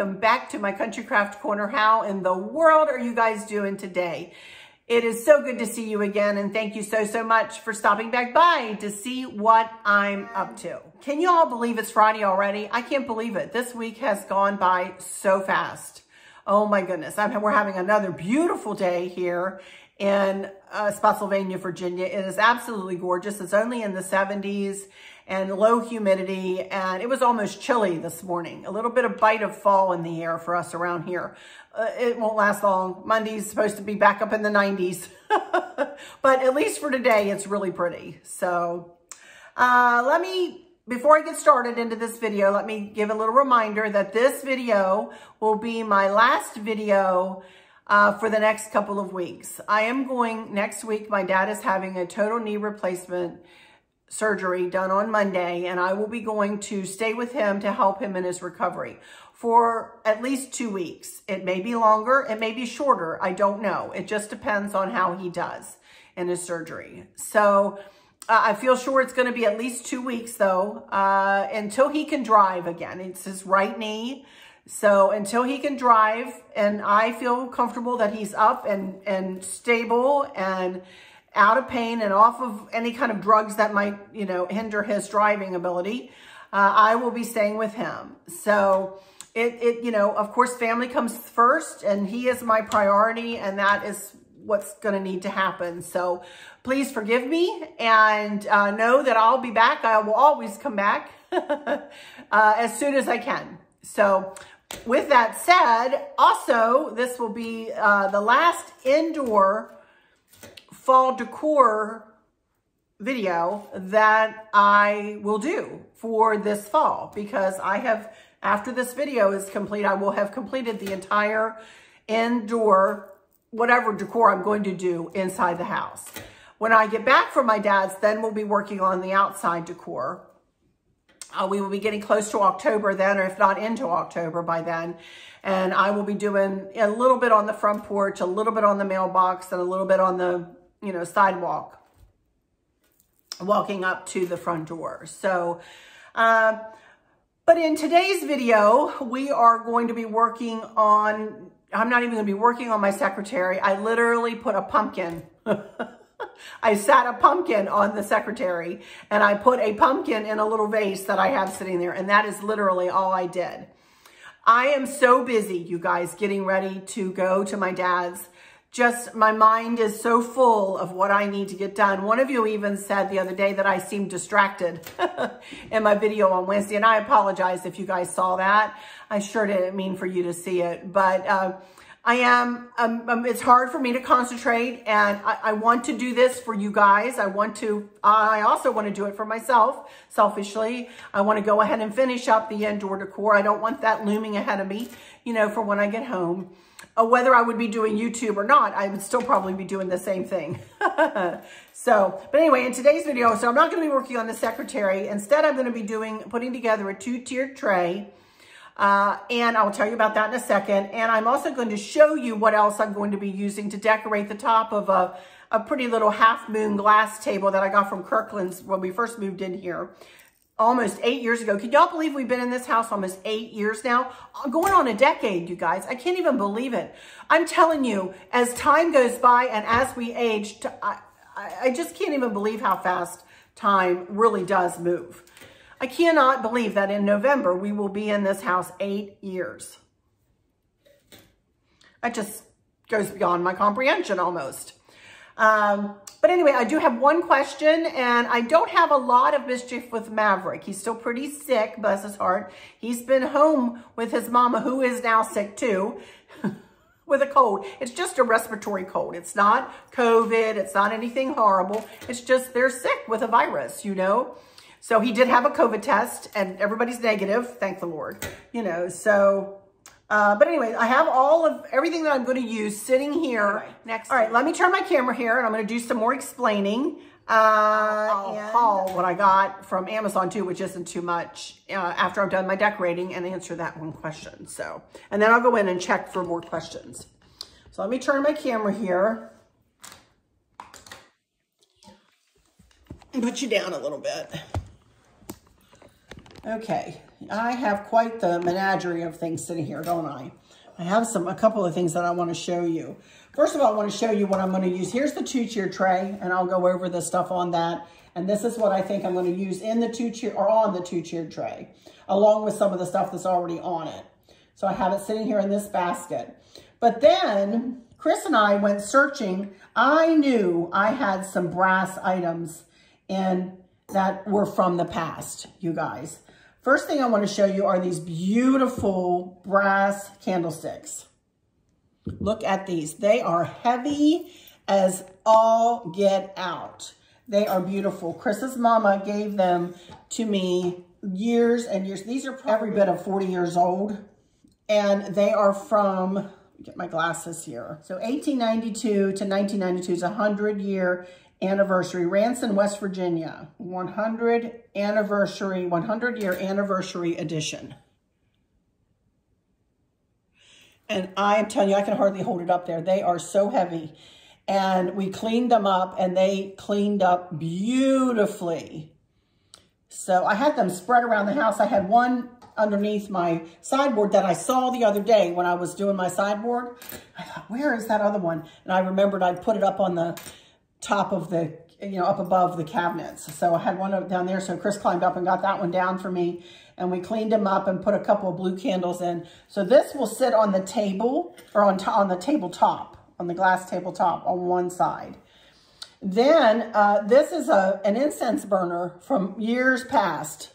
welcome back to my Country Craft Corner. How in the world are you guys doing today? It is so good to see you again, and thank you so much for stopping back by to see what I'm up to. Can you all believe it's Friday already? I can't believe it. This week has gone by so fast. Oh my goodness. We're having another beautiful day here in Spotsylvania, Virginia. It is absolutely gorgeous. It's only in the 70s and low humidity, and it was almost chilly this morning. A little bit of bite of fall in the air for us around here. It won't last long. Monday's supposed to be back up in the 90s. But at least for today, it's really pretty. So before I get started into this video, let me give a little reminder that this video will be my last video for the next couple of weeks. I am going next week. My dad is having a total knee replacement surgery done on Monday, and I will be going to stay with him to help him in his recovery for at least 2 weeks. It may be longer, it may be shorter, I don't know. It just depends on how he does in his surgery. So I feel sure it's going to be at least 2 weeks though, until he can drive again. It's his right knee. So until he can drive and I feel comfortable that he's up and stable and out of pain and off of any kind of drugs that might, hinder his driving ability, I will be staying with him. So of course, family comes first, and he is my priority, and that is what's going to need to happen. So please forgive me, and know that I'll be back. I will always come back as soon as I can. So with that said, also, this will be the last indoor fall decor video that I will do for this fall, because after this video is complete, I will have completed the entire indoor, whatever decor I'm going to do inside the house. When I get back from my dad's, then we'll be working on the outside decor. We will be getting close to October then, or if not into October by then. And I will be doing a little bit on the front porch, a little bit on the mailbox, and a little bit on the, sidewalk, walking up to the front door. So, but in today's video, we are going to be working on, I'm not even going to be working on my secretary. I literally put a pumpkin. I sat a pumpkin on the secretary, and I put a pumpkin in a little vase that I have sitting there. And that is literally all I did. I am so busy, you guys, getting ready to go to my dad's. Just my mind is so full of what I need to get done. One of you even said the other day that I seemed distracted in my video on Wednesday, and I apologize if you guys saw that. I sure didn't mean for you to see it, but I am, it's hard for me to concentrate, and I want to do this for you guys. I also want to do it for myself, selfishly. I want to go ahead and finish up the indoor decor. I don't want that looming ahead of me, for when I get home. Whether I would be doing YouTube or not, I would still probably be doing the same thing. But anyway, in today's video, so I'm not going to be working on the secretary. Instead, I'm going to be putting together a 2-tiered tray. And I'll tell you about that in a second. And I'm also going to show you what else I'm going to be using to decorate the top of a pretty little half-moon glass table that I got from Kirkland's when we first moved in here. Almost 8 years ago. Can y'all believe we've been in this house almost 8 years now? Going on a decade, you guys. I can't even believe it. I'm telling you, as time goes by and as we age, I just can't even believe how fast time really does move. I cannot believe that in November we will be in this house 8 years. That just goes beyond my comprehension almost. But anyway, I do have one question, and I don't have a lot of mischief with Maverick. He's still pretty sick, bless his heart. He's been home with his mama, who is now sick too, with a cold. It's just a respiratory cold. It's not COVID. It's not anything horrible. It's just they're sick with a virus, So he did have a COVID test, and everybody's negative, thank the Lord, so... but anyway, I have everything that I'm going to use sitting here next. All right, let me turn my camera here, and I'm going to do some more explaining. I'll haul what I got from Amazon too, which isn't too much, after I'm done my decorating, and answer that one question. So, and then I'll go in and check for more questions. So let me turn my camera here and put you down a little bit. Okay, I have quite the menagerie of things sitting here, don't I? I have a couple of things that I want to show you. First of all, I want to show you what I'm going to use. Here's the 2-tiered tray, and I'll go over the stuff on that. And this is what I think I'm going to use in the 2-tiered or on the 2-tiered tray, along with some of the stuff that's already on it. So I have it sitting here in this basket. But then Chris and I went searching. I knew I had some brass items in that were from the past, you guys. First thing I want to show you are these beautiful brass candlesticks. Look at these. They are heavy as all get out. They are beautiful. Chris's mama gave them to me years and years. These are every bit of 40 years old. And they are from, get my glasses here. So 1892 to 1992 is a 100-year anniversary. Ranson, West Virginia, 100-year anniversary edition. And I'm telling you, I can hardly hold it up there. They are so heavy. And we cleaned them up, and they cleaned up beautifully. So I had them spread around the house. I had one underneath my sideboard that I saw the other day when I was doing my sideboard. I thought, where is that other one? And I remembered I'd put it up on the top of the, up above the cabinets. So I had one down there. So Chris climbed up and got that one down for me. And we cleaned them up and put a couple of blue candles in. So this will sit on the table, or on the tabletop, on the glass tabletop on one side. Then this is an incense burner from years past.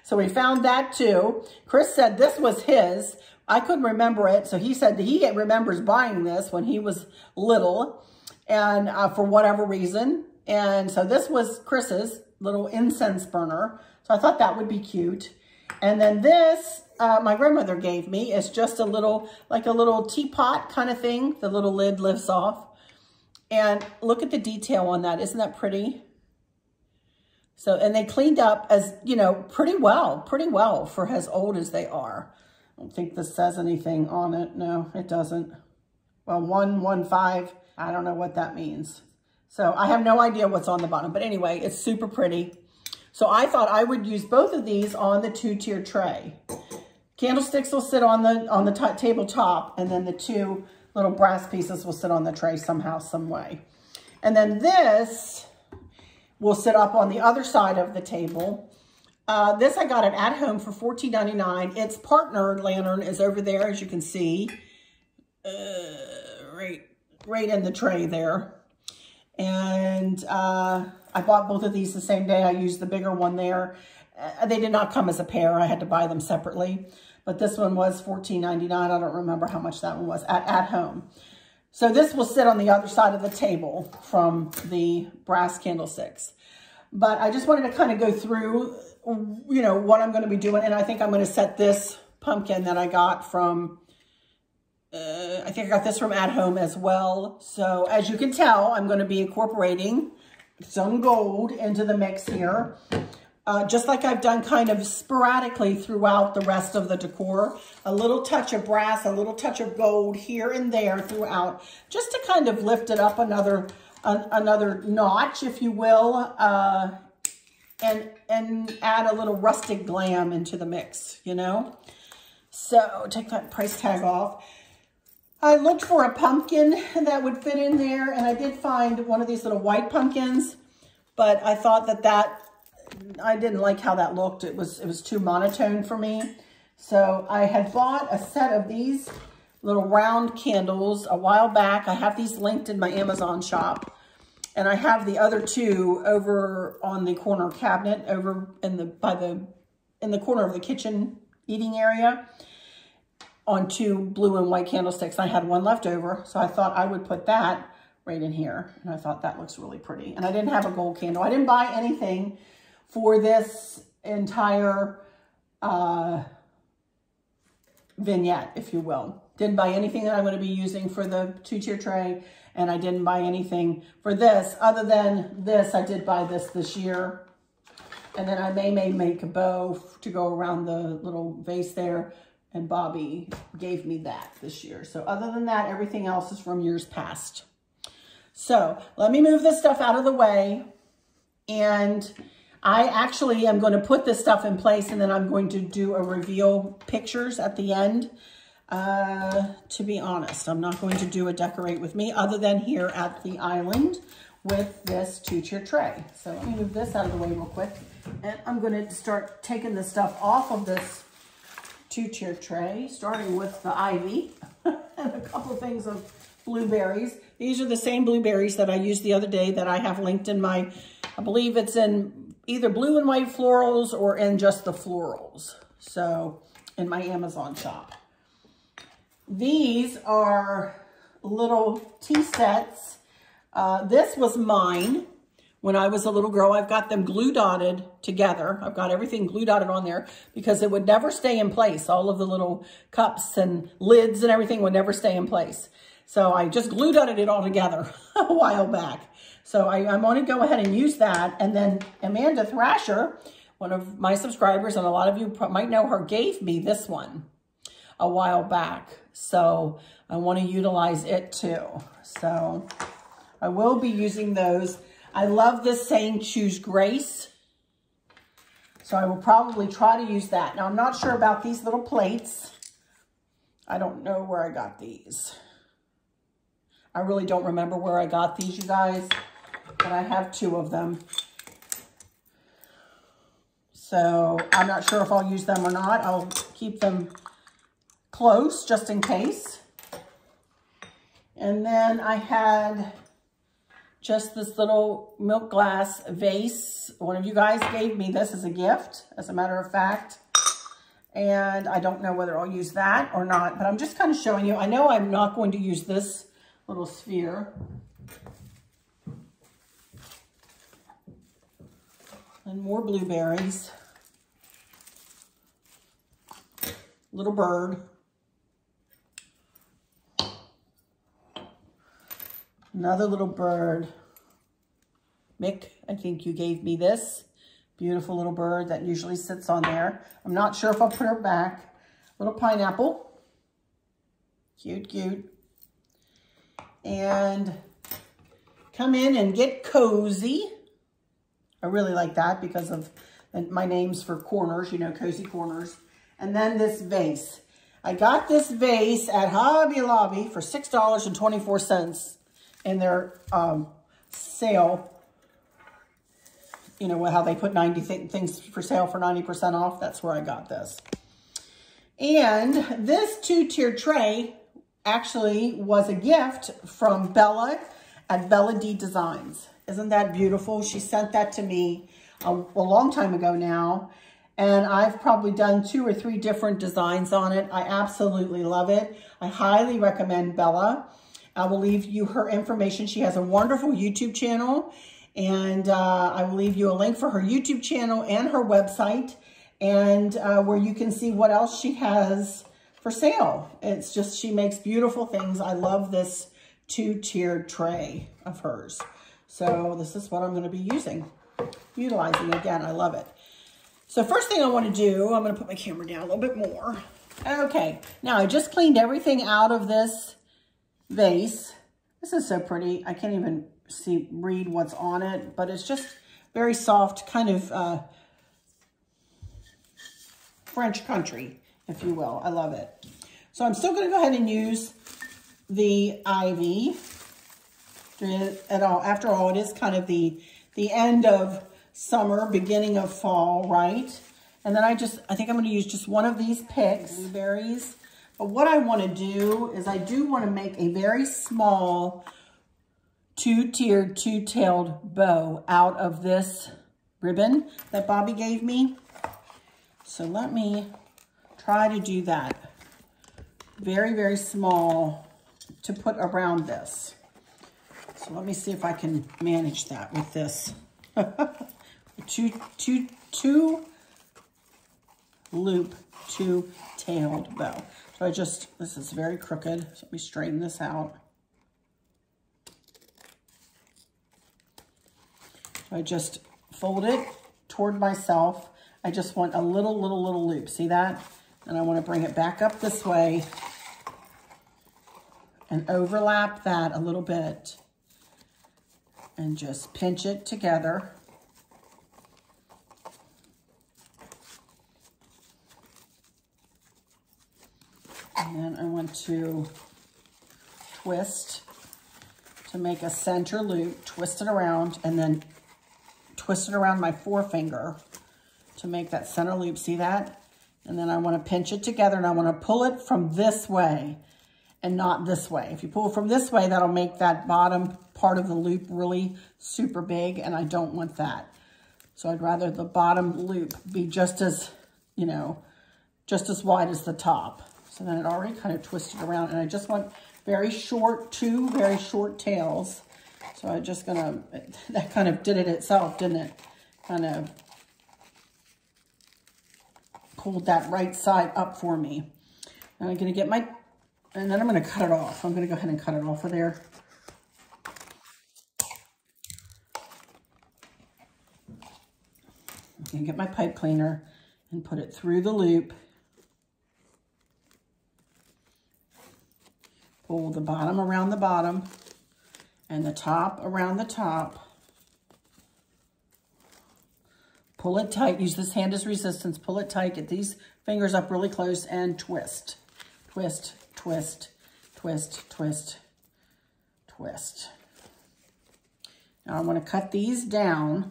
So we found that too. Chris said this was his. I couldn't remember it. So he said that he remembers buying this when he was little, and for whatever reason. And so this was Chris's little incense burner. So I thought that would be cute. And then this, my grandmother gave me. It's just a little, like a little teapot kind of thing. The little lid lifts off. And look at the detail on that. Isn't that pretty? So, and they cleaned up as, pretty well for as old as they are. I don't think this says anything on it. No, it doesn't. Well, 115, I don't know what that means. So I have no idea what's on the bottom, but anyway, it's super pretty. So I thought I would use both of these on the 2-tier tray. Candlesticks will sit on the tabletop, and then the two little brass pieces will sit on the tray somehow, some way. And then this will sit up on the other side of the table. This I got it at home for $14.99. Its partner lantern is over there, as you can see, right in the tray there. And I bought both of these the same day. I used the bigger one there. They did not come as a pair. I had to buy them separately. But this one was $14.99. I don't remember how much that one was at home. So this will sit on the other side of the table from the brass candlesticks. But I just wanted to kind of go through, what I'm going to be doing. And I think I'm going to set this pumpkin that I got from, I think I got this from At Home as well. So as you can tell, I'm going to be incorporating some gold into the mix here. Just like I've done kind of sporadically throughout the rest of the decor. A little touch of brass, a little touch of gold here and there throughout, just to kind of lift it up another notch, if you will, and add a little rustic glam into the mix, So take that price tag off. I looked for a pumpkin that would fit in there, and I did find one of these little white pumpkins, but I thought that I didn't like how that looked. It was too monotone for me. So I had bought a set of these little round candles a while back. I have these linked in my Amazon shop. And I have the other two over on the corner cabinet over in the corner of the kitchen eating area on two blue and white candlesticks. I had one left over, so I thought I would put that right in here. And I thought that looks really pretty. And I didn't have a gold candle. I didn't buy anything for this entire vignette, if you will. Didn't buy anything that I'm going to be using for the 2-tier tray, and I didn't buy anything for this other than this. I did buy this year, and then I may make a bow to go around the little vase there, and Bobby gave me that this year. So other than that, everything else is from years past. So let me move this stuff out of the way, and I actually am going to put this stuff in place, and then I'm going to do a reveal pictures at the end. To be honest, I'm not going to do a decorate with me other than here at the island with this 2-tier tray. So let me move this out of the way real quick. And I'm going to start taking the stuff off of this 2-tier tray, starting with the ivy and a couple things of blueberries. These are the same blueberries that I used the other day that I have linked in my, I believe it's in either blue and white florals or in just the florals. So in my Amazon shop. These are little tea sets. This was mine when I was a little girl. I've got them glue dotted together. I've got everything glue dotted on there because it would never stay in place. All of the little cups and lids and everything would never stay in place. So I just glue dotted it all together a while back. So I'm going to go ahead and use that. And then Amanda Thrasher, one of my subscribers, and a lot of you might know her, gave me this one a while back. So I want to utilize it too. So I will be using those. I love this saying, choose grace. So I will probably try to use that. Now I'm not sure about these little plates. I don't know where I got these. I really don't remember where I got these, you guys, but I have 2 of them. So I'm not sure if I'll use them or not. I'll keep them close just in case. And then I had just this little milk glass vase. One of you guys gave me this as a gift, as a matter of fact. And I don't know whether I'll use that or not, but I'm just kind of showing you. I know I'm not going to use this little sphere. And more blueberries. Little bird. Another little bird. Mick, I think you gave me this. Beautiful little bird that usually sits on there. I'm not sure if I'll put her back. Little pineapple. Cute, cute. And come in and get cozy. I really like that because of my names for corners, you know, cozy corners. And then this vase. I got this vase at Hobby Lobby for $6.24 in their sale. You know, how they put 90 things for sale for 90% off. That's where I got this. And this 2-tier tray actually was a gift from Bella at Bella D Designs. Isn't that beautiful? She sent that to me a long time ago now. And I've probably done 2 or 3 different designs on it. I absolutely love it. I highly recommend Bella. I will leave you her information. She has a wonderful YouTube channel. And I will leave you a link for her YouTube channel and her website. And where you can see what else she has for sale. It's just, she makes beautiful things. I love this 2-tiered tray of hers. So this is what I'm going to be utilizing again. I love it. So first thing I want to do, I'm going to put my camera down a little bit more. Okay, now I just cleaned everything out of this vase. This is so pretty. I can't even read what's on it, but it's just very soft, kind of French country, if you will. I love it. So I'm still going to go ahead and use the ivy. After all, it is kind of the end of summer, beginning of fall, right? And then I think I'm going to use just one of these picks, blueberries. But what I want to do is I do want to make a very small 2-tiered, 2-tailed bow out of this ribbon that Bobby gave me. So let me try to do that. Very, very small to put around this. So let me see if I can manage that with this. two loop, 2-tailed bow. So this is very crooked. So let me straighten this out. I just fold it toward myself. I just want a little loop. See that? And I want to bring it back up this way and overlap that a little bit and just pinch it together. And then I want to twist to make a center loop, twist it around, and then twist it around my forefinger to make that center loop. See that? And then I want to pinch it together, and I want to pull it from this way and not this way. If you pull from this way, that'll make that bottom part of the loop really super big, and I don't want that. So I'd rather the bottom loop be just as, you know, just as wide as the top. So then it already kind of twisted around, and I just want very short, two very short tails. So I'm just gonna, that kind of did it itself, didn't it? Kind of pulled that right side up for me. And I'm gonna get my, and then I'm gonna cut it off. I'm gonna go ahead and cut it off of there. I'm gonna get my pipe cleaner and put it through the loop. Pull the bottom around the bottom and the top around the top. Pull it tight. Use this hand as resistance. Pull it tight. Get these fingers up really close and twist. Twist, twist, twist, twist, twist. Now I want to cut these down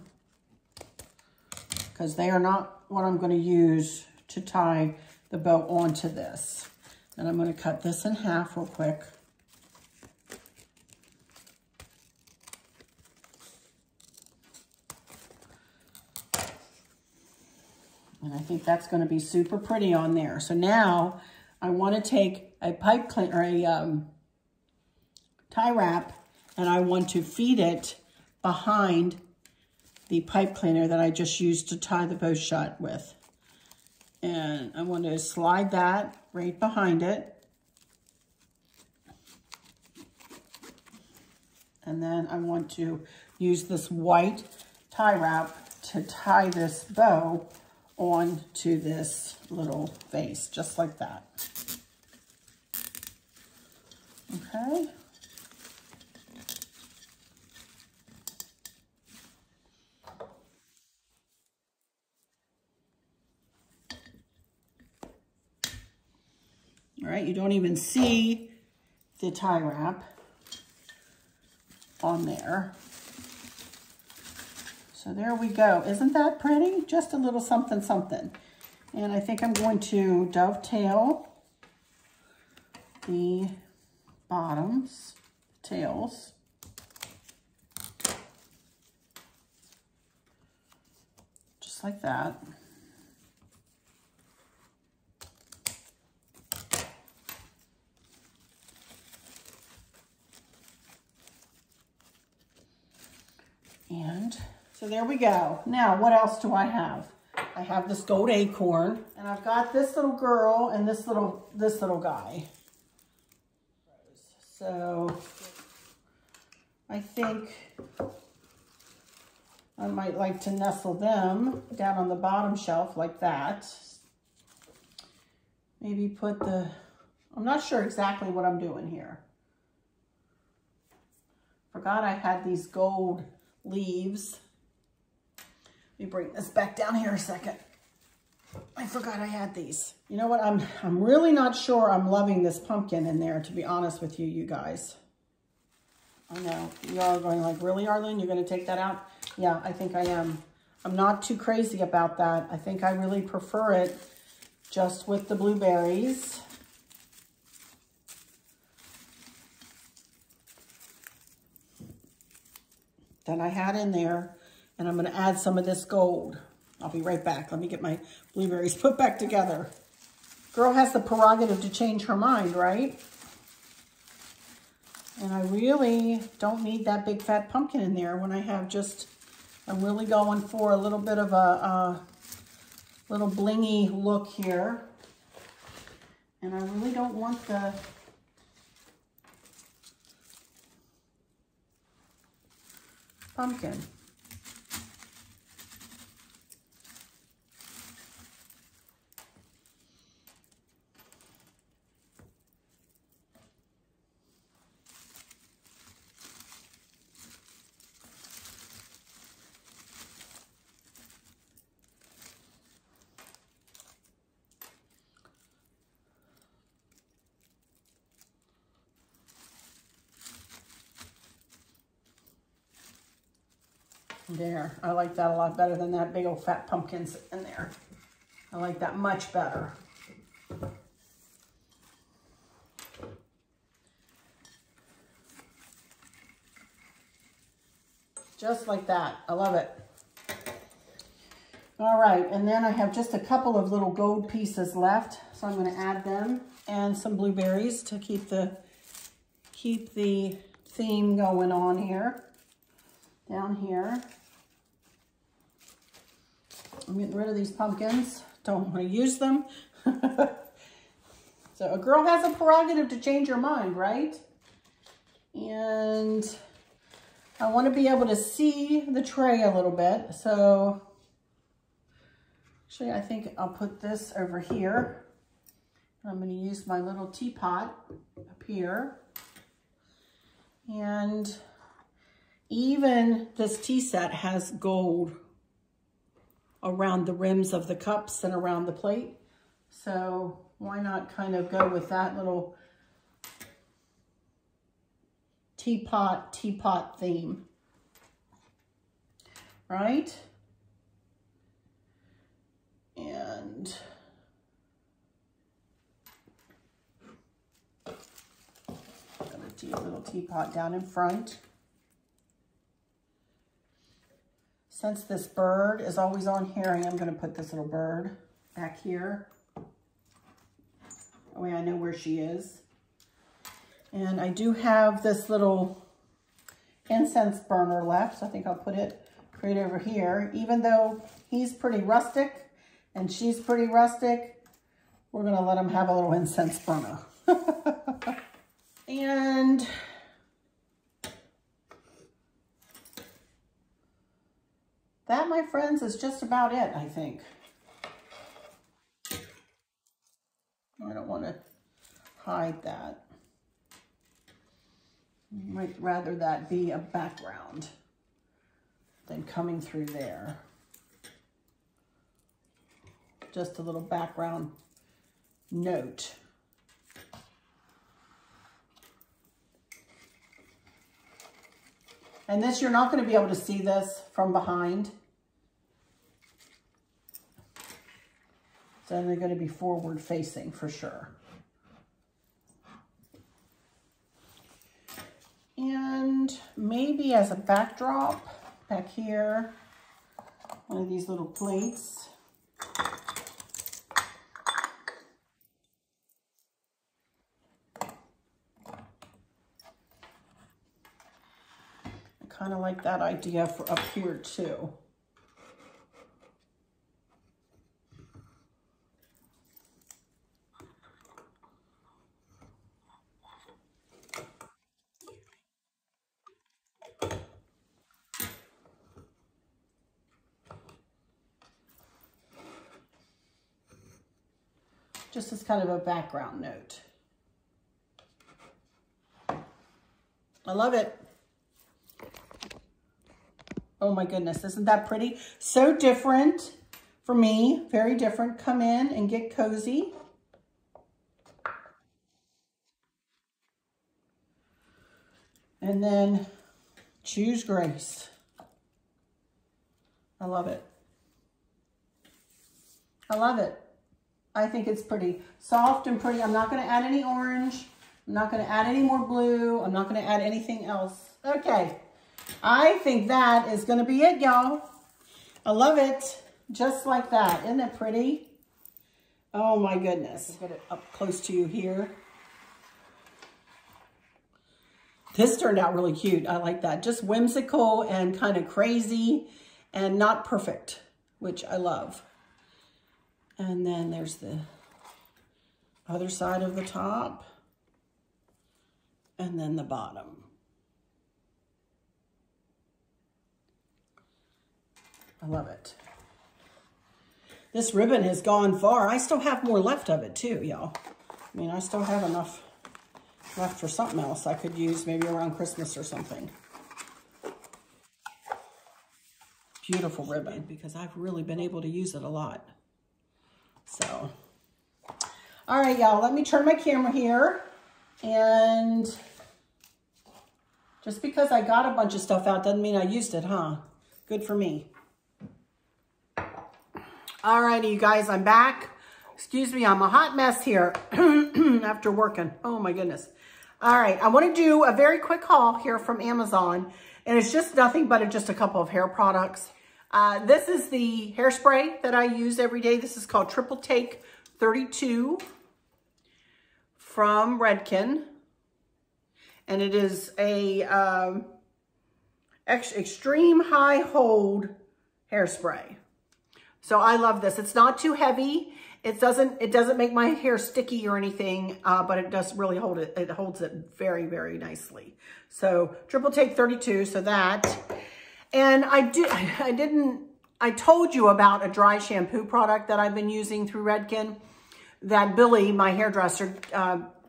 because they are not what I'm going to use to tie the bow onto this. And I'm going to cut this in half real quick. And I think that's going to be super pretty on there. So now I want to take a pipe cleaner, or a tie wrap, and I want to feed it behind the pipe cleaner that I just used to tie the bow shut with. And I want to slide that right behind it. And then I want to use this white tie wrap to tie this bow onto this little vase, just like that. Okay. All right, you don't even see the tie wrap on there. So there we go. Isn't that pretty? Just a little something, something. And I think I'm going to dovetail the bottoms, tails. Just like that. And so there we go. Now, what else do I have? I have this gold acorn, and I've got this little girl and this little guy. So I think I might like to nestle them down on the bottom shelf like that. Maybe put the, I'm not sure exactly what I'm doing here. Forgot I had these gold leaves. Let me bring this back down here a second. I forgot I had these. You know what? I'm really not sure I'm loving this pumpkin in there, to be honest with you, you guys. I know. You all are going like, really, Arlene? You're going to take that out? Yeah, I think I am. I'm not too crazy about that. I think I really prefer it just with the blueberries. That I had in there, and I'm going to add some of this gold. I'll be right back. Let me get my blueberries put back together. Girl has the prerogative to change her mind, right? And I really don't need that big fat pumpkin in there when I have just, I'm really going for a little bit of a little blingy look here. And I really don't want the pumpkin. There, I like that a lot better than that big old fat pumpkins in there. I like that much better. Just like that. I love it. All right, and then I have just a couple of little gold pieces left, so I'm going to add them, and some blueberries to keep the theme going on here. Down here. I'm getting rid of these pumpkins. Don't want to use them. So a girl has a prerogative to change her mind, right? And I want to be able to see the tray a little bit. So actually, I think I'll put this over here. I'm going to use my little teapot up here. And even this tea set has gold around the rims of the cups and around the plate. So why not kind of go with that little teapot theme, right? And I'm gonna do a little teapot down in front. Since this bird is always on herring, I'm going to put this little bird back here. That way I know where she is. And I do have this little incense burner left, so I think I'll put it right over here. Even though he's pretty rustic and she's pretty rustic, we're going to let him have a little incense burner. And that, my friends, is just about it, I think. I don't want to hide that. I might rather that be a background than coming through there. Just a little background note. And this, you're not going to be able to see this from behind. So they're going to be forward facing for sure. And maybe as a backdrop back here, one of these little plates. I kind of like that idea for up here too. Just as kind of a background note. I love it. Oh my goodness, isn't that pretty? So different for me, very different. Come in and get cozy. And then choose grace. I love it. I love it. I think it's pretty soft and pretty. I'm not going to add any orange. I'm not going to add any more blue. I'm not going to add anything else. Okay. I think that is going to be it, y'all. I love it. Just like that. Isn't it pretty? Oh my goodness. Get it up close to you here. This turned out really cute. I like that. Just whimsical and kind of crazy and not perfect, which I love. And then there's the other side of the top. And then the bottom. I love it. This ribbon has gone far. I still have more left of it too, y'all. I mean, I still have enough left for something else I could use maybe around Christmas or something. Beautiful ribbon, because I've really been able to use it a lot. So, all right, y'all, let me turn my camera here. And just because I got a bunch of stuff out doesn't mean I used it, huh? Good for me. Alrighty, you guys, I'm back. Excuse me, I'm a hot mess here after working. Oh my goodness. All right, I want to do a very quick haul here from Amazon, and it's just nothing but just a couple of hair products. This is the hairspray that I use every day. This is called Triple Take 32 from Redken, and it is a extreme high hold hairspray. So I love this. It's not too heavy. It doesn't make my hair sticky or anything, but it does really hold it. It holds it very, very nicely. So Triple Take 32, so that. And I told you about a dry shampoo product that I've been using through Redken that Billy, my hairdresser,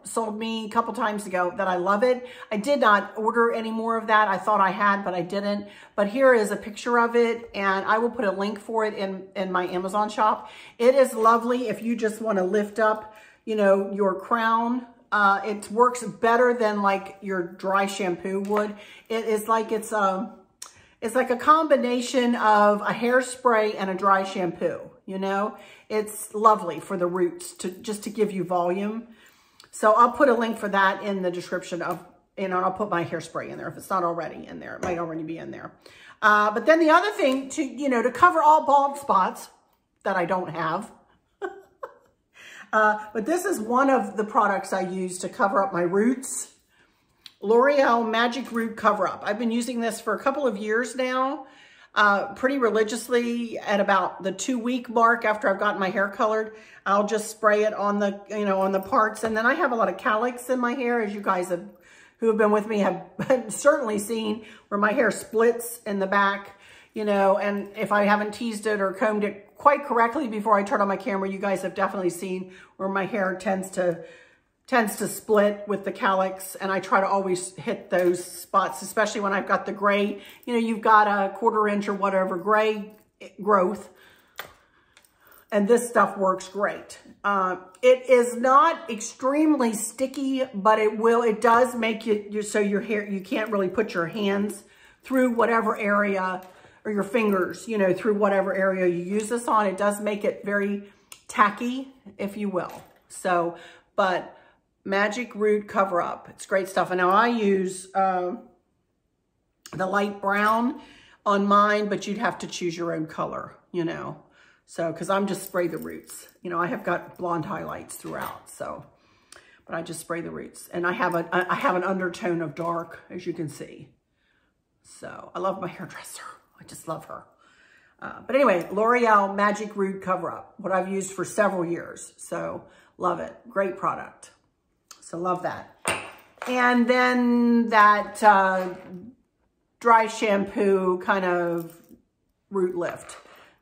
sold me a couple times ago, that I love it. I did not order any more of that. I thought I had, but I didn't. But here is a picture of it, and I will put a link for it in my Amazon shop. It is lovely if you just want to lift up, you know, your crown. It works better than like your dry shampoo would. It is like it's like a combination of a hairspray and a dry shampoo, you know? It's lovely for the roots just to give you volume. So I'll put a link for that in the description of, and I'll put my hairspray in there if it's not already in there. It might already be in there. But then the other thing to cover all bald spots that I don't have. But this is one of the products I use to cover up my roots. L'Oreal Magic Root Cover Up. I've been using this for a couple of years now, pretty religiously. At about the 2-week mark after I've gotten my hair colored, I'll just spray it on the, on the parts. And then I have a lot of calyx in my hair, as you guys who have been with me have certainly seen, where my hair splits in the back, and if I haven't teased it or combed it quite correctly before I turn on my camera, you guys have definitely seen where my hair tends to split with the calyx, and I try to always hit those spots, especially when I've got the gray, you've got a 1/4 inch or whatever gray growth, and this stuff works great. It is not extremely sticky, but it does make it so your hair, you can't really put your hands through whatever area, or your fingers, through whatever area you use this on. It does make it very tacky, if you will. So, but Magic Root Cover Up. It's great stuff. And now I use the light brown on mine, but you'd have to choose your own color, So, because I'm just spray the roots. I have got blonde highlights throughout, so, but I just spray the roots. And I have an undertone of dark, as you can see. So, I love my hairdresser. I just love her. But anyway, L'Oreal Magic Root Cover Up, what I've used for several years. So, love it. Great product. So love that. And then that dry shampoo kind of root lift.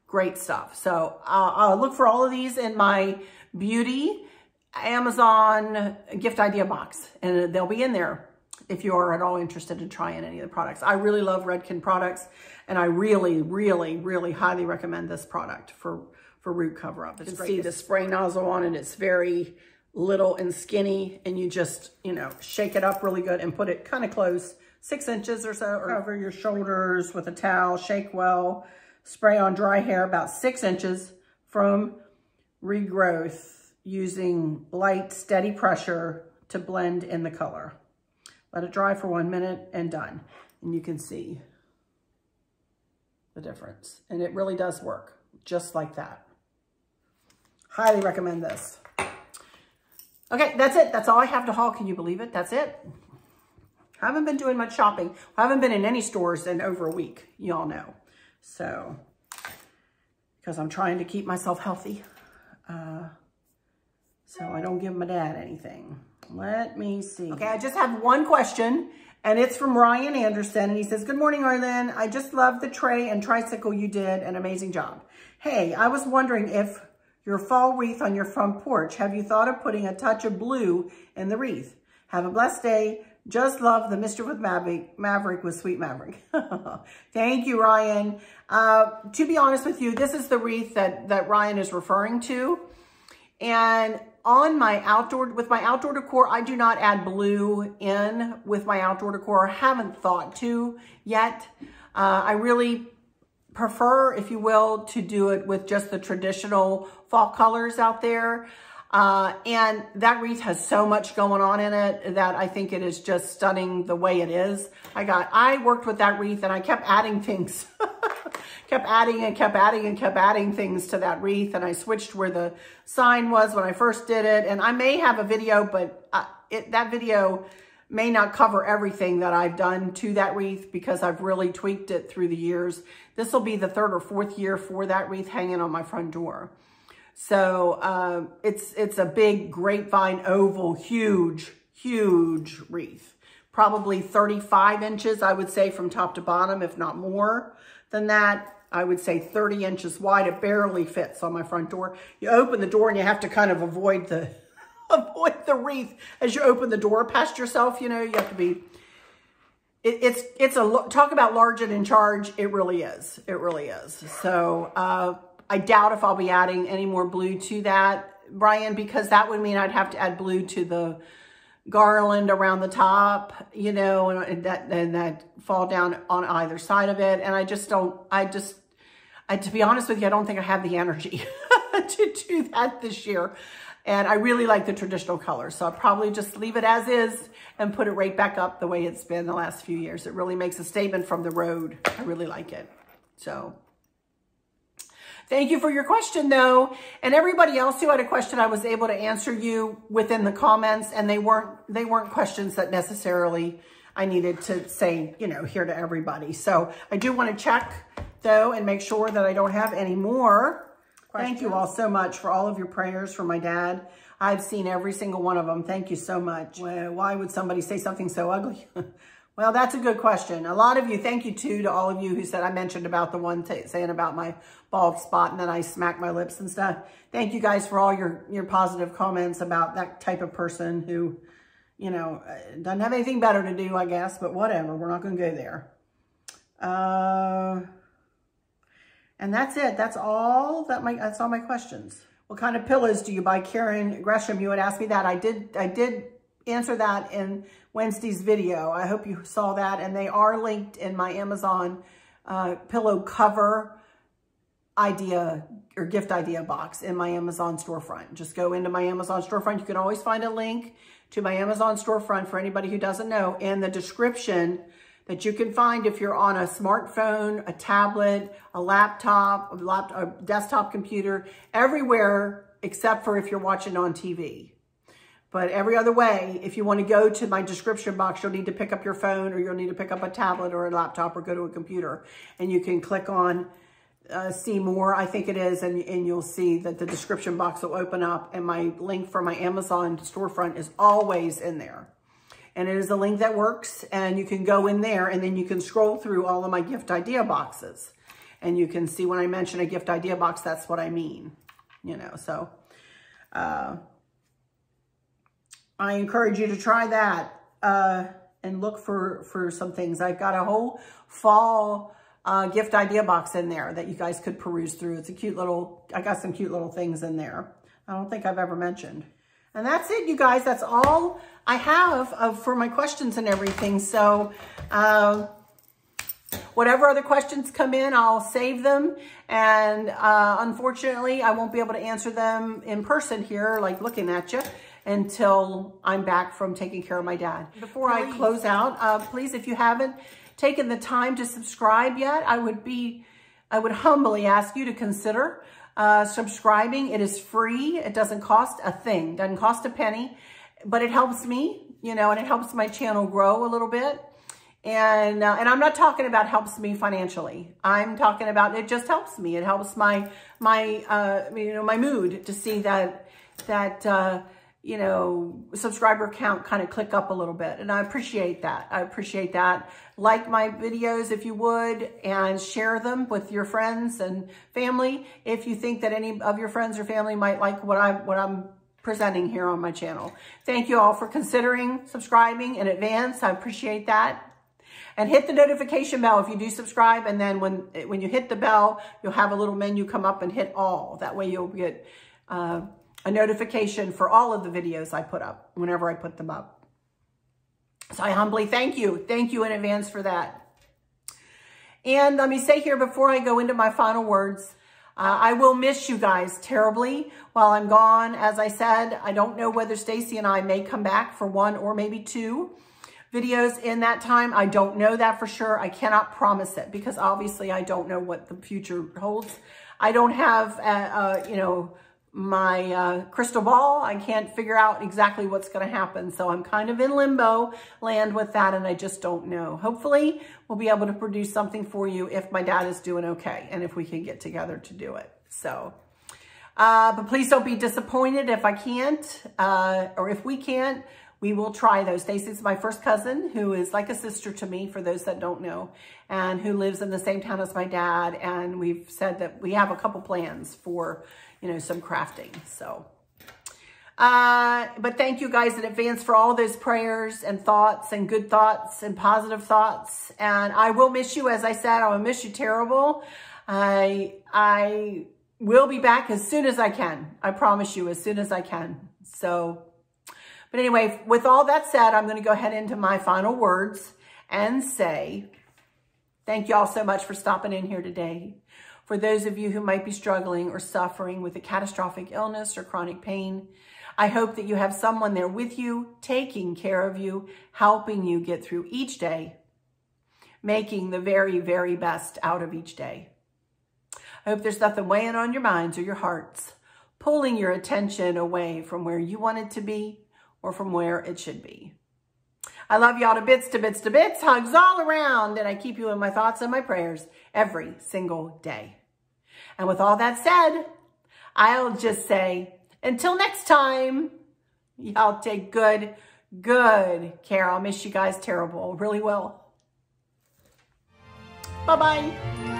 Great stuff. So I'll look for all of these in my beauty Amazon gift idea box. And they'll be in there if you are at all interested in trying any of the products. I really love Redken products. And I really, really, really highly recommend this product for root cover up. You can see the spray nozzle on it. It's very little and skinny, and you just, shake it up really good and put it kind of close, 6 inches or so, or over your shoulders with a towel, shake well, spray on dry hair about 6 inches from regrowth using light, steady pressure to blend in the color. Let it dry for 1 minute and done. And you can see the difference. And it really does work just like that. Highly recommend this. Okay, that's it. That's all I have to haul. Can you believe it? That's it. I haven't been doing much shopping. I haven't been in any stores in over a week. You all know. So, because I'm trying to keep myself healthy. So I don't give my dad anything. Let me see. Okay, I just have one question, and it's from Ryan Anderson. And he says, "Good morning, Arlene. I just love the tray and tricycle you did. An amazing job. Hey, I was wondering if your fall wreath on your front porch, have you thought of putting a touch of blue in the wreath? Have a blessed day. Just love the Mischief with Maverick with Sweet Maverick." Thank you, Ryan. To be honest with you, this is the wreath that Ryan is referring to. And on my with my outdoor decor, I do not add blue in with my outdoor decor. I haven't thought to yet. I really prefer, if you will, to do it with just the traditional fall colors out there. And that wreath has so much going on in it that I think it is just stunning the way it is. I worked with that wreath and I kept adding things, kept adding things to that wreath. And I switched where the sign was when I first did it. And I may have a video, but that video may not cover everything that I've done to that wreath because I've really tweaked it through the years. This will be the 3rd or 4th year for that wreath hanging on my front door. So it's a big grapevine oval, huge wreath. Probably 35 inches, I would say, from top to bottom, if not more than that. I would say 30 inches wide. It barely fits on my front door. You open the door and you have to kind of avoid the wreath as you open the door past yourself. You know, you have to be, talk about large and in charge. It really is. It really is. So, I doubt if I'll be adding any more blue to that, Brian, because that would mean I'd have to add blue to the garland around the top, you know, and that fall down on either side of it. And to be honest with you, I don't think I have the energy to do that this year. And I really like the traditional color. So I'll probably just leave it as is and put it right back up the way it's been the last few years. It really makes a statement from the road. I really like it. So thank you for your question, though. And everybody else who had a question, I was able to answer you within the comments, and they weren't questions that necessarily I needed to say, you know, here to everybody. So I do want to check, though, and make sure that I don't have any more questions. Thank you all so much for all of your prayers for my dad. I've seen every single one of them. Thank you so much. Why would somebody say something so ugly? Well, that's a good question. A lot of you, thank you too to all of you who said, I mentioned about the one saying about my bald spot and then I smacked my lips and stuff. Thank you guys for all your positive comments about that type of person who, you know, doesn't have anything better to do, I guess, but whatever. We're not going to go there. And that's it. That's all my questions. What kind of pillows do you buy, Karen Gresham? You had asked me that. I did answer that in Wednesday's video. I hope you saw that, and they are linked in my Amazon pillow cover idea or gift idea box in my Amazon storefront. Just go into my Amazon storefront. You can always find a link to my Amazon storefront for anybody who doesn't know in the description that you can find if you're on a smartphone, a tablet, a laptop, a desktop computer, everywhere except for if you're watching on TV. But every other way, if you want to go to my description box, you'll need to pick up your phone, or you'll need to pick up a tablet or a laptop, or go to a computer. And you can click on see more, I think it is, and you'll see that the description box will open up, and my link for my Amazon storefront is always in there. And it is a link that works, and you can go in there, and then you can scroll through all of my gift idea boxes. And you can see when I mention a gift idea box, that's what I mean. You know, so I encourage you to try that and look for some things. I've got a whole fall gift idea box in there that you guys could peruse through. It's a cute little, I got some cute little things in there. I don't think I've ever mentioned. And that's it, you guys. That's all I have for my questions and everything. So whatever other questions come in, I'll save them. And unfortunately, I won't be able to answer them in person here, like looking at you, until I'm back from taking care of my dad. Before I close out, please, if you haven't taken the time to subscribe yet, I would humbly ask you to consider subscribing. It is free. It doesn't cost a thing, doesn't cost a penny, but it helps me, you know, and it helps my channel grow a little bit. And I'm not talking about helps me financially. I'm talking about it just helps me. It helps my mood to see that you know, subscriber count kind of click up a little bit. And I appreciate that. I appreciate that. Like my videos if you would, and share them with your friends and family if you think that any of your friends or family might like what I'm presenting here on my channel. Thank you all for considering subscribing in advance. I appreciate that. And hit the notification bell if you do subscribe. And then when you hit the bell, you'll have a little menu come up, and hit all. That way you'll get a notification for all of the videos I put up whenever I put them up. So I humbly thank you. Thank you in advance for that. And let me say here before I go into my final words, I will miss you guys terribly while I'm gone. As I said, I don't know whether Stacy and I may come back for 1 or maybe 2 videos in that time. I don't know that for sure. I cannot promise it because obviously I don't know what the future holds. I don't have, you know, my crystal ball. I can't figure out exactly what's going to happen. So I'm kind of in limbo land with that, and I just don't know. Hopefully we'll be able to produce something for you if my dad is doing okay and if we can get together to do it. So, but please don't be disappointed if I can't, or if we can't. We will try those. Stacy's my first cousin, who is like a sister to me, for those that don't know, and who lives in the same town as my dad. And we've said that we have a couple plans for, you know, some crafting. So, but thank you guys in advance for all those prayers and thoughts and good thoughts and positive thoughts. And I will miss you. As I said, I will miss you terrible. I will be back as soon as I can. I promise you, as soon as I can. So, but anyway, with all that said, I'm going to go ahead into my final words and say, thank you all so much for stopping in here today. For those of you who might be struggling or suffering with a catastrophic illness or chronic pain, I hope that you have someone there with you, taking care of you, helping you get through each day, making the very, very best out of each day. I hope there's nothing weighing on your minds or your hearts, pulling your attention away from where you want it to be or from where it should be. I love y'all to bits, to bits, to bits. Hugs all around. And I keep you in my thoughts and my prayers every single day. And with all that said, I'll just say, until next time, y'all take good care. I'll miss you guys terrible. Really will. Bye-bye.